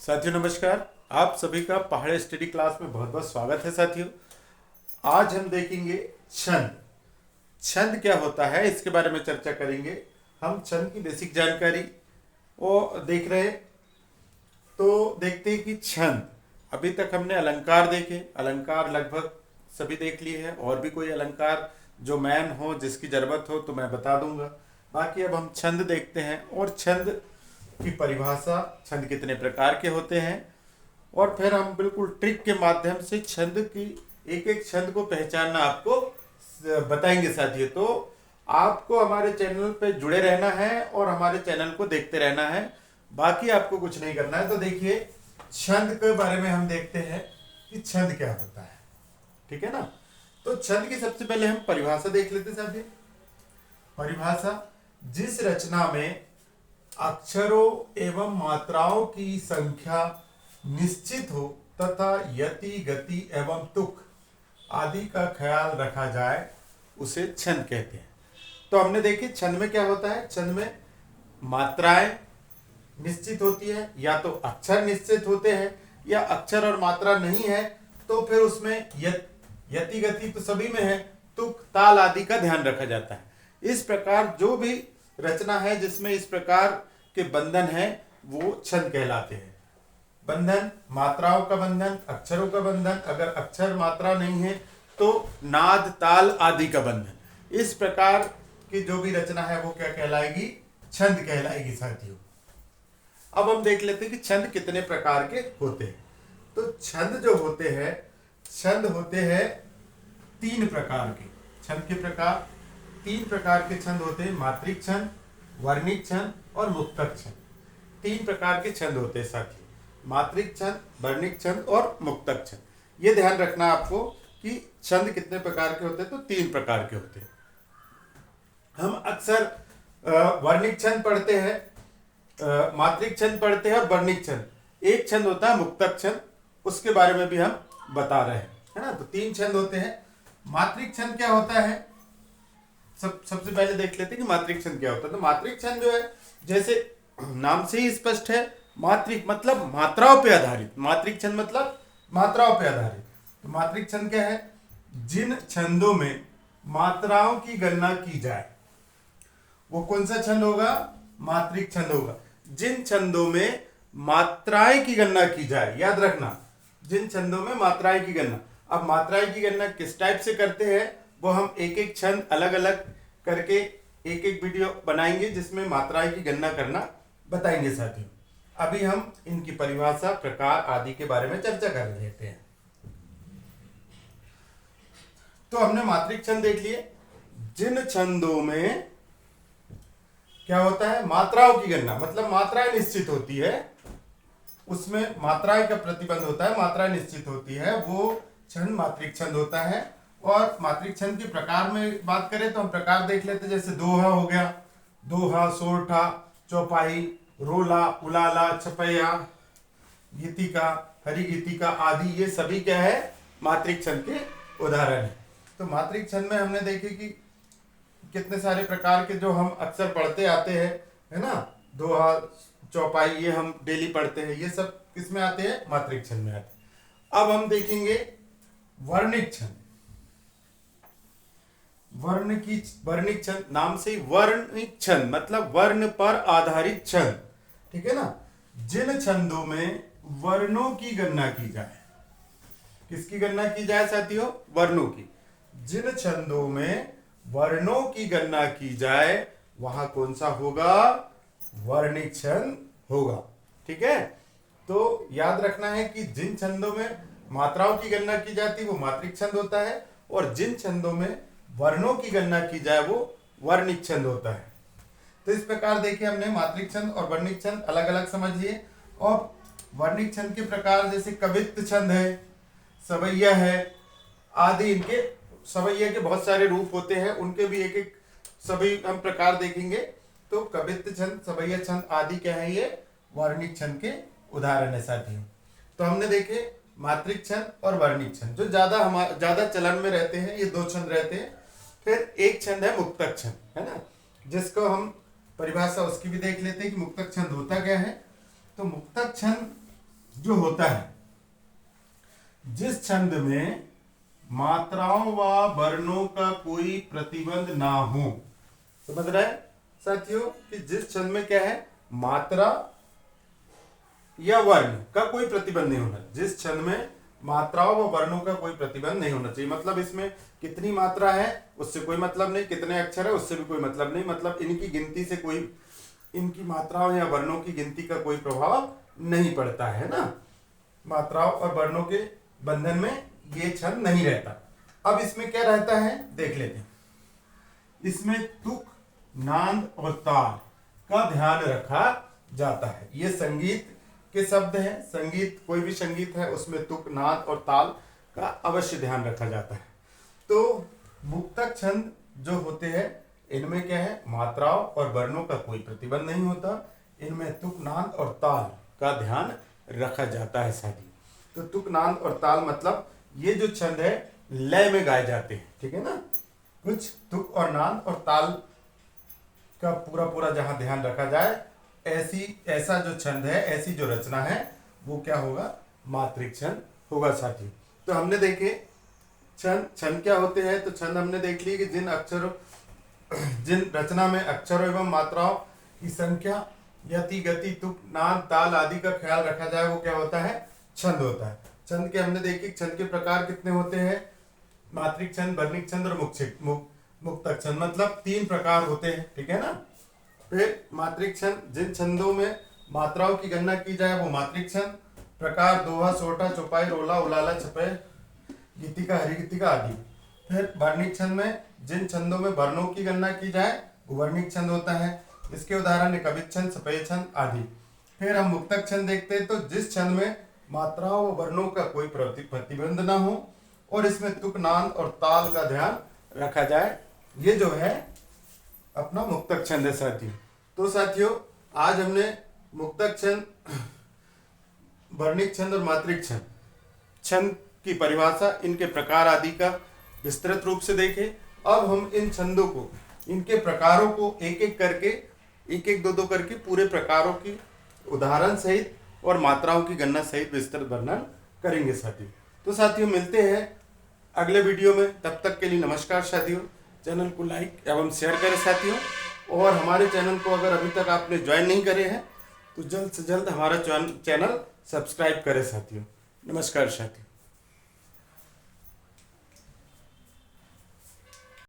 साथियों नमस्कार। आप सभी का पहाड़ी स्टडी क्लास में बहुत बहुत स्वागत है। साथियों आज हम देखेंगे छंद। छंद क्या होता है इसके बारे में चर्चा करेंगे। हम छंद की बेसिक जानकारी वो देख रहे। तो देखते हैं कि छंद, अभी तक हमने अलंकार देखे। अलंकार लगभग सभी देख लिए हैं, और भी कोई अलंकार जो मैन हो जिसकी जरूरत हो तो मैं बता दूंगा। बाकी अब हम छंद देखते हैं और छंद की परिभाषा, छंद कितने प्रकार के होते हैं, और फिर हम बिल्कुल ट्रिक के माध्यम से छंद की एक एक छंद को पहचानना आपको बताएंगे। साथियों तो आपको हमारे चैनल पे जुड़े रहना है और हमारे चैनल को देखते रहना है। बाकी आपको कुछ नहीं करना है। तो देखिए छंद के बारे में हम देखते हैं कि छंद क्या होता है। ठीक है ना। तो छंद की सबसे पहले हम परिभाषा देख लेते हैं। साथियों परिभाषा, जिस रचना में अक्षरों एवं मात्राओं की संख्या निश्चित हो तथा यति गति एवं तुक आदि का ख्याल रखा जाए उसे छंद कहते हैं। तो हमने देखी छंद में क्या होता है। छंद में मात्राएं निश्चित होती है, या तो अक्षर निश्चित होते हैं, या अक्षर और मात्रा नहीं है तो फिर उसमें यति गति तो सभी में है, तुक ताल आदि का ध्यान रखा जाता है। इस प्रकार जो भी रचना है जिसमें इस प्रकार के बंधन है वो छंद कहलाते हैं। बंधन, मात्राओं का बंधन, अक्षरों का बंधन, अगर अक्षर मात्रा नहीं है तो नाद ताल आदि का बंधन। इस प्रकार की जो भी रचना है वो क्या कहलाएगी, छंद कहलाएगी। साथियों अब हम देख लेते हैं कि छंद कितने प्रकार के होते हैं। तो छंद जो होते हैं, छंद होते हैं तीन प्रकार के। छंद के प्रकार, तीन प्रकार के छंद होते हैं। मात्रिक छंद, वर्णिक छंद और मुक्तक छंद। तीन प्रकार के छंद होते हैं साथियों, मात्रिक छंद, वर्णिक छंद और मुक्तक छंद। ये ध्यान रखना आपको कि छंद कितने प्रकार के होते हैं। तो तीन प्रकार के होते हैं। हम अक्सर वर्णिक छंद पढ़ते हैं, मात्रिक छंद पढ़ते हैं और वर्णिक छंद। एक छंद होता है मुक्तक छंद, उसके बारे में भी हम बता रहे हैं, है ना। तो तीन छंद होते हैं। मात्रिक छंद क्या होता है, सबसे पहले देख लेते हैं कि मात्रिक छंद क्या होता है। तो मात्रिक छंद जो है, जैसे नाम से ही स्पष्ट है, मात्रिक मतलब मात्राओं पे आधारित। मात्रिक छंद मतलब मात्राओं पे आधारित। तो मात्रिक छंद क्या है, जिन छंदों में मात्राओं की गणना की जाए वो कौन सा छंद होगा, मात्रिक छंद होगा। जिन छंदों में मात्राएं की गणना की जाए, याद रखना, जिन छंदों में मात्राएं की गणना। अब मात्राएं की गणना किस टाइप से करते हैं वो हम एक एक छंद अलग अलग करके एक एक वीडियो बनाएंगे जिसमें मात्राएं की गणना करना बताएंगे। साथियों अभी हम इनकी परिभाषा, प्रकार आदि के बारे में चर्चा कर लेते हैं। तो हमने मात्रिक छंद देख लिए। जिन छंदों में क्या होता है, मात्राओं की गणना, मतलब मात्राएं निश्चित होती है, उसमें मात्राएं का प्रतिबंध होता है, मात्रा निश्चित होती है, वो छंद मात्रिक छंद होता है। और मात्रिक छंद के प्रकार में बात करें तो हम प्रकार देख लेते हैं। जैसे दोहा हो गया, दोहा, सोरठा, चौपाई, रोला, उलाला, छपैया, गीतिका, हरि गीतिका आदि, ये सभी क्या है, मात्रिक छंद के उदाहरण है। तो मात्रिक छंद में हमने देखे कि कितने सारे प्रकार के जो हम अक्सर पढ़ते आते हैं, है ना। दोहा, चौपाई ये हम डेली पढ़ते हैं, ये सब किस में आते हैं, मात्रिक छंद में आते हैं। अब हम देखेंगे वर्णिक छंद। वर्णिक छंद, नाम से वर्णिक छंद मतलब वर्ण पर आधारित छंद। ठीक है ना। जिन छंदों में वर्णों की गणना की जाए, किसकी गणना की जाए साथियों, वर्णों की। जिन छंदों में वर्णों की गणना की जाए वहां कौन सा होगा, वर्णिक छंद होगा। ठीक है। तो याद रखना है कि जिन छंदों में मात्राओं की गणना की जाती है वो मात्रिक छंद होता है, और जिन छंदों में वर्णों की गणना की जाए वो वर्णिक छंद होता है। तो इस प्रकार देखिए हमने मात्रिक छंद और वर्णिक छंद अलग अलग समझ लिए। और वर्णिक छंद के प्रकार जैसे कवित्त छंद है, सवैया है आदि। इनके सवैया के बहुत सारे रूप होते हैं, उनके भी एक एक सभी हम प्रकार देखेंगे। तो कवित्त छंद, सवैया छंद आदि क्या है, ये वर्णिक छंद के उदाहरण है साथियों। तो हमने देखे मात्रिक छंद और वर्णिक छंद, जो ज्यादा चलन में रहते हैं, ये दो छंद रहते हैं। फिर एक छंद है मुक्तक छंद, है ना, जिसको हम परिभाषा उसकी भी देख लेते हैं कि मुक्तक छंद होता क्या है। तो मुक्तक छंद जो होता है, जिस छंद में मात्राओं व वर्णों का कोई प्रतिबंध ना हो। समझ रहे हैं साथियों कि जिस छंद में क्या है, मात्रा या वर्ण का कोई प्रतिबंध नहीं होना। जिस छंद में मात्राओं व वर्णों का कोई प्रतिबंध नहीं होना चाहिए, मतलब इसमें कितनी मात्रा है उससे कोई मतलब नहीं, कितने अक्षर है उससे भी कोई मतलब नहीं, मतलब इनकी गिनती से कोई, इनकी मात्राओं या वर्णों की गिनती का कोई प्रभाव नहीं पड़ता है ना। मात्राओं और वर्णों के बंधन में ये छंद नहीं रहता। अब इसमें क्या रहता है देख लेते हैं। इसमें तुक, नाद और ताल का ध्यान रखा जाता है। ये संगीत के शब्द हैं, संगीत कोई भी संगीत है उसमें तुक, नाद और ताल का अवश्य ध्यान रखा जाता है। तो मुक्तक छंद जो होते हैं इनमें क्या है, मात्राओं और वर्णों का कोई प्रतिबंध नहीं होता, इनमें तुक, नाद और ताल का ध्यान रखा जाता है साथी। तो तुक, नाद और ताल मतलब ये जो छंद है लय में गाए जाते हैं, ठीक है ना। कुछ तुक और नाद और ताल का पूरा पूरा जहां ध्यान रखा जाए, ऐसा जो छंद है, ऐसी जो रचना है वो क्या होगा, मात्रिक छंद होगा साथी। तो हमने देखे छंद क्या होते हैं। तो छंद हमने देख ली कि जिन रचना में अक्षरों एवं मात्राओं की संख्या, यति, गति, तुक, नाद, ताल आदि का ख्याल रखा जाए वो क्या होता है, छंद होता है। छंद के हमने देखे छंद के प्रकार कितने होते हैं, मात्रिक छंद, वर्णिक छंद और मुक्तक छंद, मतलब 3 प्रकार होते हैं, ठीक है ना। फिर मात्रिक छंद, जिन छंदों में मात्राओं की गणना की जाए वो मात्रिक छंद। प्रकार दोहा, सोटा, चौपाई, रोला, उलाला, छपे, गीतिका, हरिगीतिका आदि। फिर वर्णिक छंद में जिन छंदों में वर्णों की गणना की जाए वो वर्णिक छंद होता है। इसके उदाहरण है कवित छंद, सफेद छंद आदि। फिर हम मुक्तक छंद देखते हैं। तो जिस छंद में मात्राओं व वर्णों का कोई प्रतिबंध ना हो और इसमें तुक, नाद और ताल का ध्यान रखा जाए, ये जो है अपना मुक्तक छंद है साथियों। तो साथियों आज हमने मुक्तक छंद, वर्णिक छंद और मात्रिक छंद की परिभाषा, इनके प्रकार आदि का विस्तृत रूप से देखे। अब हम इन छंदों को, इनके प्रकारों को एक एक करके, एक एक दो करके पूरे प्रकारों की उदाहरण सहित और मात्राओं की गणना सहित विस्तृत वर्णन करेंगे साथियों। तो साथियों मिलते हैं अगले वीडियो में, तब तक के लिए नमस्कार साथियों। चैनल को लाइक एवं शेयर करें साथियों, और हमारे चैनल को अगर अभी तक आपने ज्वाइन नहीं करे हैं तो जल्द से जल्द हमारा चैनल सब्सक्राइब करें साथियों। नमस्कार साथियों।